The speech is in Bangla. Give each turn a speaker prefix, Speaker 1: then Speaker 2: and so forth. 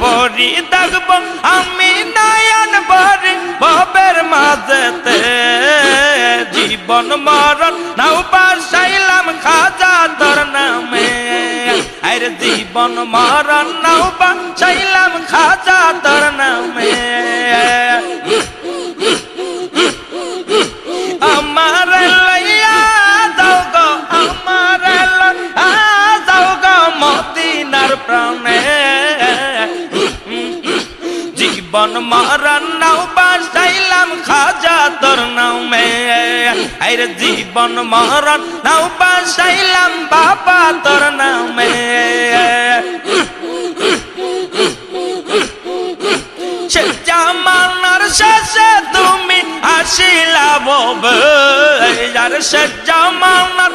Speaker 1: ভরি থাকব আমি নয়ন ভরি ভবের মাঝেতে জীবন মরণ নাও বাসাইলাম খাজা তোর নামে আরে জীবন মরণ নাও বাসাইলাম খাজা তোর নামে আমার লইয়া যাও গো আমার লইয়া যাও গো মদিনার প্রাণে জীবন মরণ নাও বাসাইলাম খাজা তোর নামে আরে জীবন মরণ নাও বাসাইলাম বাবা তোর নামে সে জামানার শেষে তুমি আসিলা ববে আর সে জামানার